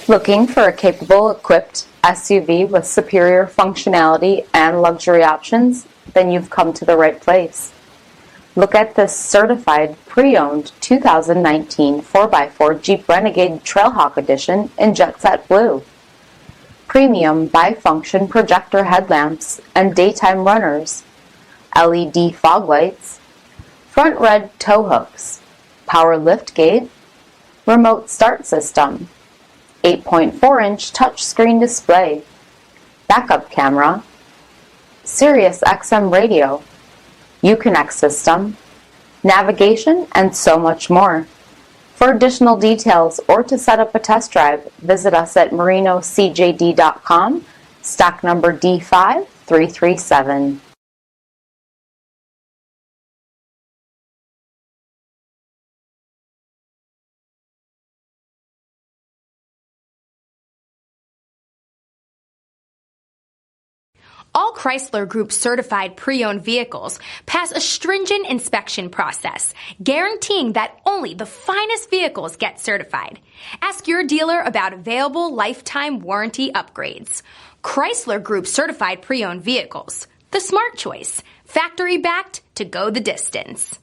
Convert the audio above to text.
Looking for a capable, equipped SUV with superior functionality and luxury options? Then you've come to the right place. Look at this certified, pre-owned 2019 4x4 Jeep Renegade Trailhawk Edition in Jet Set Blue. Premium bifunction projector headlamps and daytime runners, LED fog lights, front red tow hooks, power liftgate, remote start system, 8.4-inch touchscreen display, backup camera, SIRIUSXM radio, Uconnect system, navigation, and so much more. For additional details or to set up a test drive, visit us at marinocjd.com, stock number D5337. All Chrysler Group certified pre-owned vehicles pass a stringent inspection process, guaranteeing that only the finest vehicles get certified. Ask your dealer about available lifetime warranty upgrades. Chrysler Group certified pre-owned vehicles, the smart choice, factory backed to go the distance.